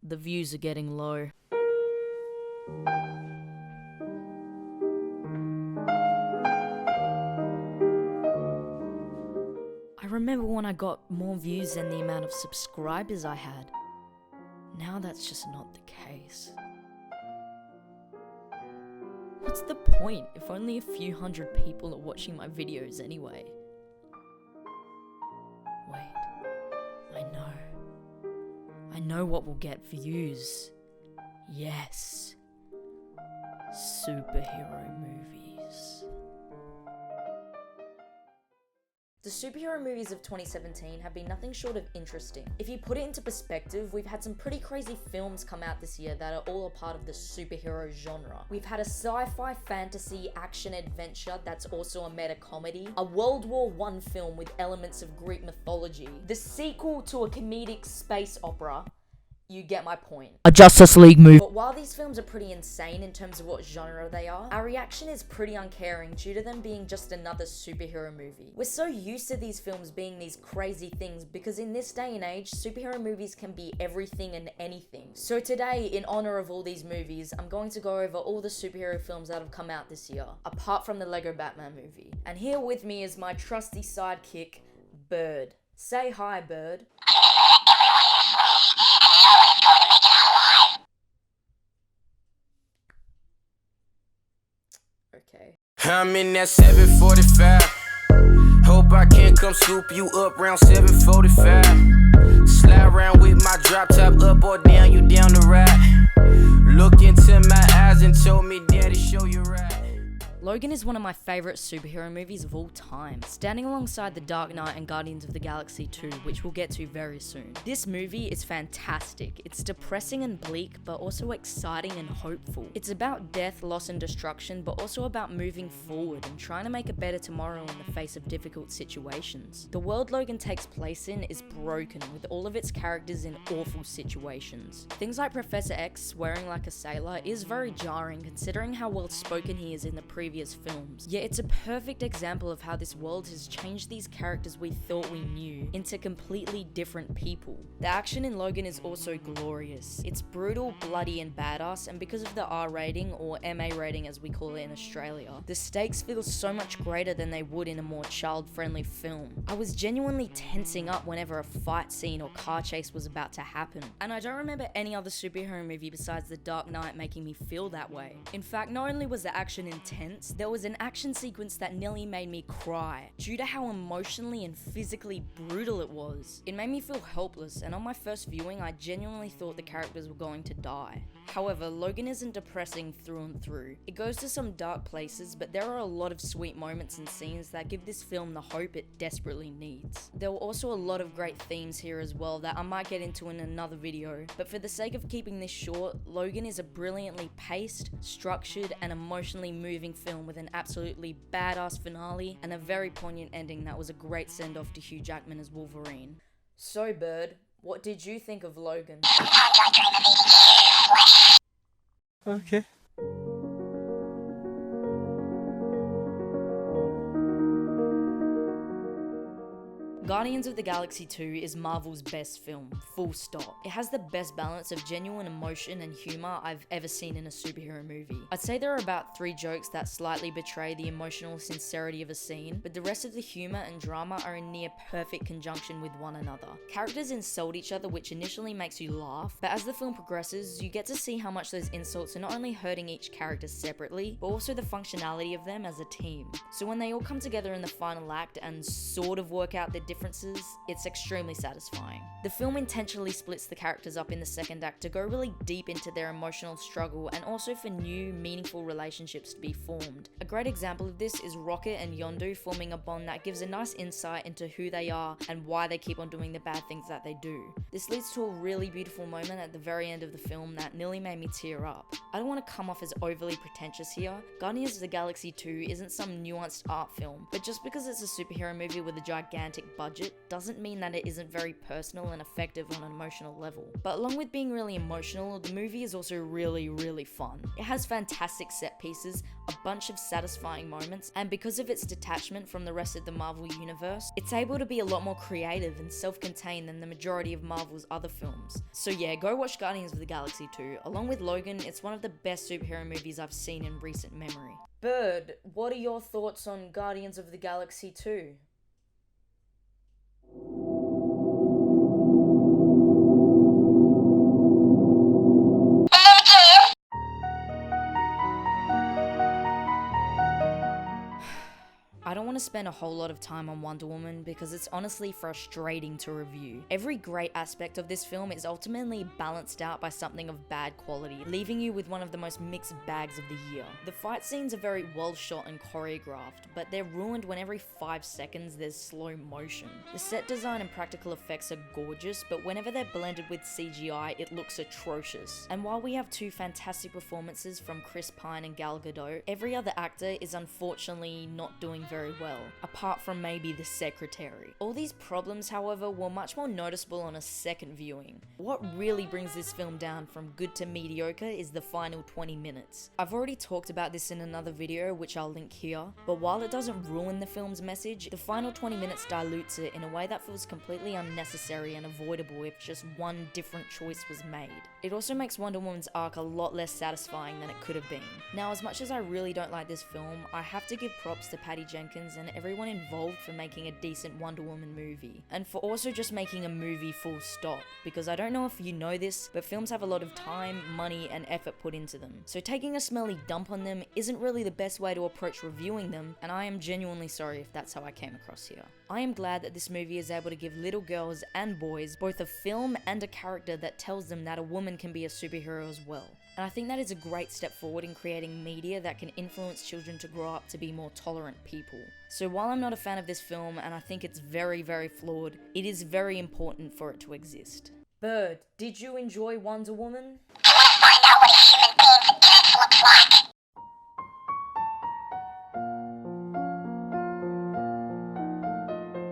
The views are getting low. I remember when I got more views than the amount of subscribers I had. Now that's just not the case. What's the point if only a few hundred people are watching my videos anyway? Wait, I know what will get views. Yes. Superhero movies. The superhero movies of 2017 have been nothing short of interesting. If you put it into perspective, we've had some pretty crazy films come out this year that are all a part of the superhero genre. We've had a sci-fi fantasy action adventure that's also a meta comedy, a World War I film with elements of Greek mythology, the sequel to a comedic space opera. You get my point. A Justice League movie. But while these films are pretty insane in terms of what genre they are, our reaction is pretty uncaring due to them being just another superhero movie. We're so used to these films being these crazy things because in this day and age, superhero movies can be everything and anything. So today, in honor of all these movies, I'm going to go over all the superhero films that have come out this year, apart from the Lego Batman movie. And here with me is my trusty sidekick, Bird. Say hi, Bird. Okay. I'm in that 745. Hope I can come scoop you up round 745. Slide around with my drop top up or down, you down the ride. Look into my eyes and told me, Daddy, show you right. Logan is one of my favourite superhero movies of all time, standing alongside The Dark Knight and Guardians of the Galaxy 2, which we'll get to very soon. This movie is fantastic. It's depressing and bleak, but also exciting and hopeful. It's about death, loss and destruction, but also about moving forward and trying to make a better tomorrow in the face of difficult situations. The world Logan takes place in is broken, with all of its characters in awful situations. Things like Professor X swearing like a sailor is very jarring considering how well spoken he is in the previous films. Yet it's a perfect example of how this world has changed these characters we thought we knew into completely different people. The action in Logan is also glorious. It's brutal, bloody and badass, and because of the R rating, or MA rating as we call it in Australia, the stakes feel so much greater than they would in a more child-friendly film. I was genuinely tensing up whenever a fight scene or car chase was about to happen, and I don't remember any other superhero movie besides The Dark Knight making me feel that way. In fact, not only was the action intense, there was an action sequence that nearly made me cry due to how emotionally and physically brutal it was. It made me feel helpless, and on my first viewing I genuinely thought the characters were going to die. However, Logan isn't depressing through and through. It goes to some dark places, but there are a lot of sweet moments and scenes that give this film the hope it desperately needs. There were also a lot of great themes here as well that I might get into in another video, but for the sake of keeping this short, Logan is a brilliantly paced, structured and emotionally moving film with an absolutely badass finale and a very poignant ending that was a great send-off to Hugh Jackman as Wolverine. So Bird, what did you think of Logan? Okay. Guardians of the Galaxy 2 is Marvel's best film, full stop. It has the best balance of genuine emotion and humor I've ever seen in a superhero movie. I'd say there are about 3 jokes that slightly betray the emotional sincerity of a scene, but the rest of the humor and drama are in near perfect conjunction with one another. Characters insult each other, which initially makes you laugh, but as the film progresses, you get to see how much those insults are not only hurting each character separately, but also the functionality of them as a team. So when they all come together in the final act and sort of work out their differences, it's extremely satisfying. The film intentionally splits the characters up in the second act to go really deep into their emotional struggle and also for new, meaningful relationships to be formed. A great example of this is Rocket and Yondu forming a bond that gives a nice insight into who they are and why they keep on doing the bad things that they do. This leads to a really beautiful moment at the very end of the film that nearly made me tear up. I don't want to come off as overly pretentious here. Guardians of the Galaxy 2 isn't some nuanced art film, but just because it's a superhero movie with a gigantic budget budget doesn't mean that it isn't very personal and effective on an emotional level. But along with being really emotional, the movie is also really fun. It has fantastic set pieces, a bunch of satisfying moments, and because of its detachment from the rest of the Marvel universe, it's able to be a lot more creative and self-contained than the majority of Marvel's other films. So yeah, go watch Guardians of the Galaxy 2. Along with Logan, it's one of the best superhero movies I've seen in recent memory. Bird, what are your thoughts on Guardians of the Galaxy 2? I don't want to spend a whole lot of time on Wonder Woman because it's honestly frustrating to review. Every great aspect of this film is ultimately balanced out by something of bad quality, leaving you with one of the most mixed bags of the year. The fight scenes are very well shot and choreographed, but they're ruined when every 5 seconds there's slow motion. The set design and practical effects are gorgeous, but whenever they're blended with CGI, it looks atrocious. And while we have 2 fantastic performances from Chris Pine and Gal Gadot, every other actor is unfortunately not doing very well, apart from maybe the secretary. All these problems, however, were much more noticeable on a second viewing. What really brings this film down from good to mediocre is the final 20 minutes. I've already talked about this in another video, which I'll link here, but while it doesn't ruin the film's message, the final 20 minutes dilutes it in a way that feels completely unnecessary and avoidable if just one different choice was made. It also makes Wonder Woman's arc a lot less satisfying than it could have been. Now, as much as I really don't like this film, I have to give props to Patty Jenkins and everyone involved for making a decent Wonder Woman movie, and for also just making a movie full stop, because I don't know if you know this, but films have a lot of time, money, and effort put into them. So taking a smelly dump on them isn't really the best way to approach reviewing them, and I am genuinely sorry if that's how I came across here. I am glad that this movie is able to give little girls and boys both a film and a character that tells them that a woman can be a superhero as well. And I think that is a great step forward in creating media that can influence children to grow up to be more tolerant people. So while I'm not a fan of this film and I think it's very flawed, it is very important for it to exist. Bird, did you enjoy Wonder Woman? I want to find out what a human being's dick looks like.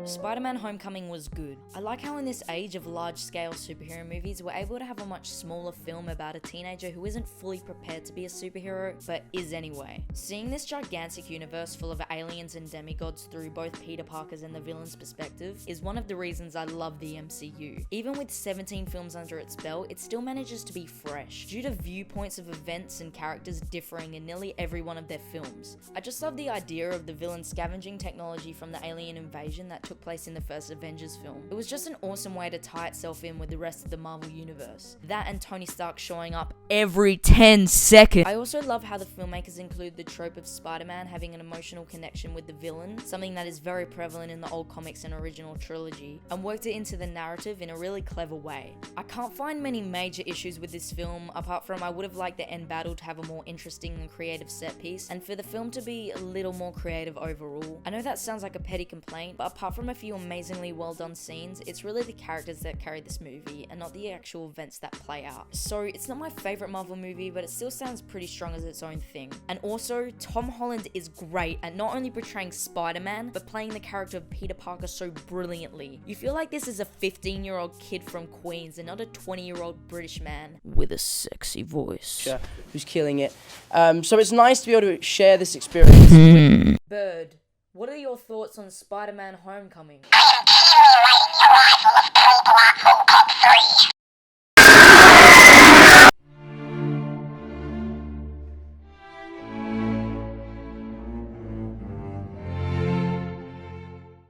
SpiderMan Homecoming was good. I like how in this age of large-scale superhero movies, we're able to have a much smaller film about a teenager who isn't fully prepared to be a superhero, but is anyway. Seeing this gigantic universe full of aliens and demigods through both Peter Parker's and the villain's perspective is one of the reasons I love the MCU. Even with 17 films under its belt, it still manages to be fresh, due to viewpoints of events and characters differing in nearly every one of their films. I just love the idea of the villain scavenging technology from the alien invasion that took place in the first Avengers film. It was just an awesome way to tie itself in with the rest of the Marvel universe. That and Tony Stark showing up every 10 seconds. I also love how the filmmakers include the trope of Spider-Man having an emotional connection with the villain, something that is very prevalent in the old comics and original trilogy, and worked it into the narrative in a really clever way. I can't find many major issues with this film, apart from I would have liked the end battle to have a more interesting and creative set piece, and for the film to be a little more creative overall. I know that sounds like a petty complaint, but apart from a few amazingly well done scenes, it's really the characters that carry this movie and not the actual events that play out. So it's not my favorite Marvel movie, but it still sounds pretty strong as its own thing. And also, Tom Holland is great at not only portraying Spider-Man, but playing the character of Peter Parker so brilliantly. You feel like this is a 15-year-old kid from Queens and not a 20-year-old British man with a sexy voice. Who's killing it. So it's nice to be able to share this experience. Bird, what are your thoughts on SpiderMan Homecoming? I am keenly awaiting the arrival of Thor Ragnarok 3.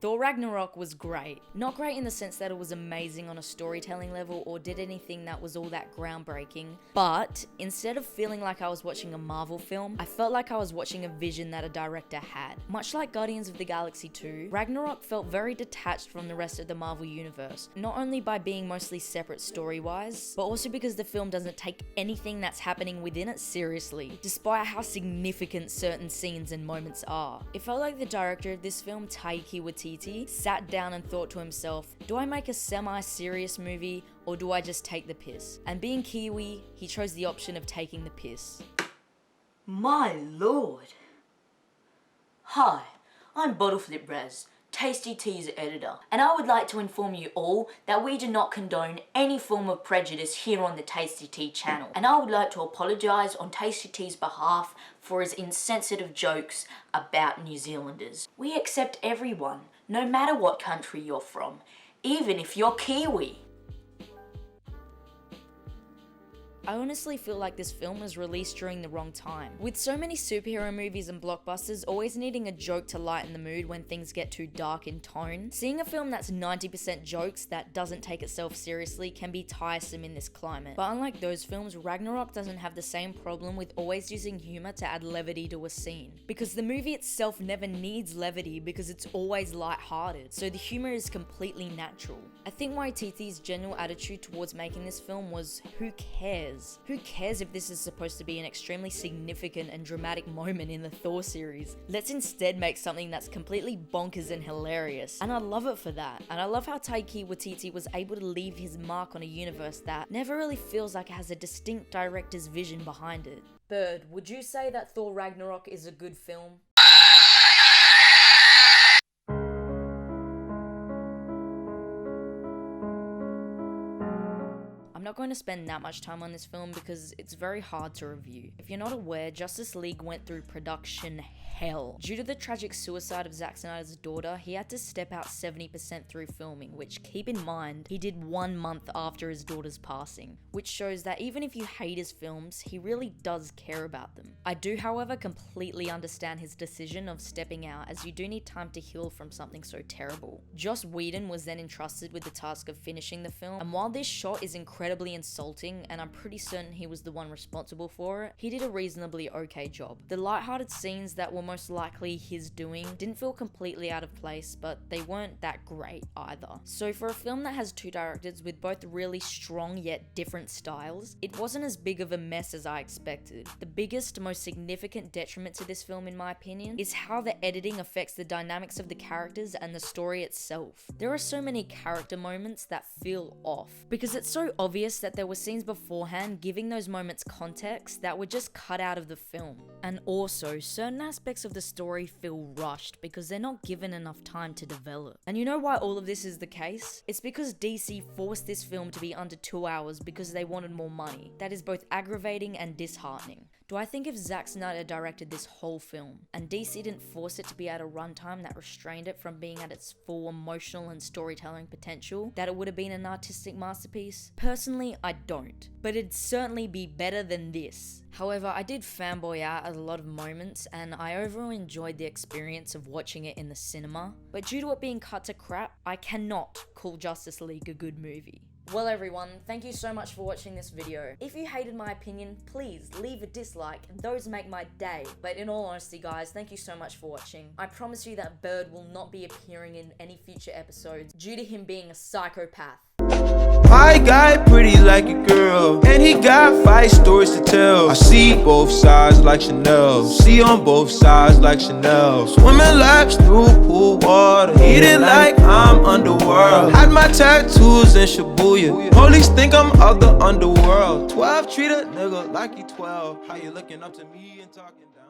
Thor Ragnarok was great. Not great in the sense that it was amazing on a storytelling level or did anything that was all that groundbreaking, but instead of feeling like I was watching a Marvel film, I felt like I was watching a vision that a director had. Much like Guardians of the Galaxy 2, Ragnarok felt very detached from the rest of the Marvel universe, not only by being mostly separate story-wise, but also because the film doesn't take anything that's happening within it seriously, despite how significant certain scenes and moments are. It felt like the director of this film, Taika Waititi, sat down and thought to himself, do I make a semi-serious movie or do I just take the piss? And being Kiwi, he chose the option of taking the piss. My lord. Hi, I'm Bottleflip Raz, Tasty T's editor, and I would like to inform you all that we do not condone any form of prejudice here on the Tasty T channel, and I would like to apologise on Tasty T's behalf for his insensitive jokes about New Zealanders. We accept everyone, no matter what country you're from, even if you're Kiwi. I honestly feel like this film was released during the wrong time. With so many superhero movies and blockbusters always needing a joke to lighten the mood when things get too dark in tone, seeing a film that's 90% jokes that doesn't take itself seriously can be tiresome in this climate. But unlike those films, Ragnarok doesn't have the same problem with always using humor to add levity to a scene. Because the movie itself never needs levity because it's always light-hearted, so the humor is completely natural. I think Waititi's general attitude towards making this film was, who cares? Who cares if this is supposed to be an extremely significant and dramatic moment in the Thor series? Let's instead make something that's completely bonkers and hilarious. And I love it for that. And I love how Taika Waititi was able to leave his mark on a universe that never really feels like it has a distinct director's vision behind it. Bird, would you say that Thor Ragnarok is a good film? I'm not going to spend that much time on this film because it's very hard to review. If you're not aware, Justice League went through production hell. Due to the tragic suicide of Zack Snyder's daughter, he had to step out 70% through filming, which, keep in mind, he did 1 month after his daughter's passing, which shows that even if you hate his films, he really does care about them. I do, however, completely understand his decision of stepping out, as you do need time to heal from something so terrible. Joss Whedon was then entrusted with the task of finishing the film, and while this shot is incredibly insulting, and I'm pretty certain he was the one responsible for it, he did a reasonably okay job. The lighthearted scenes that were most likely his doing didn't feel completely out of place, but they weren't that great either. So for a film that has two directors with both really strong yet different styles, it wasn't as big of a mess as I expected. The biggest, most significant detriment to this film, in my opinion, is how the editing affects the dynamics of the characters and the story itself. There are so many character moments that feel off, because it's so obvious that there were scenes beforehand giving those moments context that were just cut out of the film. And also, certain aspects of the story feel rushed because they're not given enough time to develop. And you know why all of this is the case? It's because DC forced this film to be under 2 hours because they wanted more money. That is both aggravating and disheartening. Do I think if Zack Snyder directed this whole film, and DC didn't force it to be at a runtime that restrained it from being at its full emotional and storytelling potential, that it would have been an artistic masterpiece? Personally, I don't. But it'd certainly be better than this. However, I did fanboy out at a lot of moments, and I overall enjoyed the experience of watching it in the cinema. But due to it being cut to crap, I cannot call Justice League a good movie. Well everyone, thank you so much for watching this video. If you hated my opinion, please leave a dislike, those make my day. But in all honesty guys, thank you so much for watching. I promise you that Bird will not be appearing in any future episodes due to him being a psychopath. My guy pretty like a girl, and he got 5 stories to tell. I see both sides like Chanel, see on both sides like Chanel. Swimming laps through pool water, eating like I'm underworld. Had my tattoos in Shibuya, police think I'm of the underworld. 12 treat a nigga like he 12. How you looking up to me and talking down?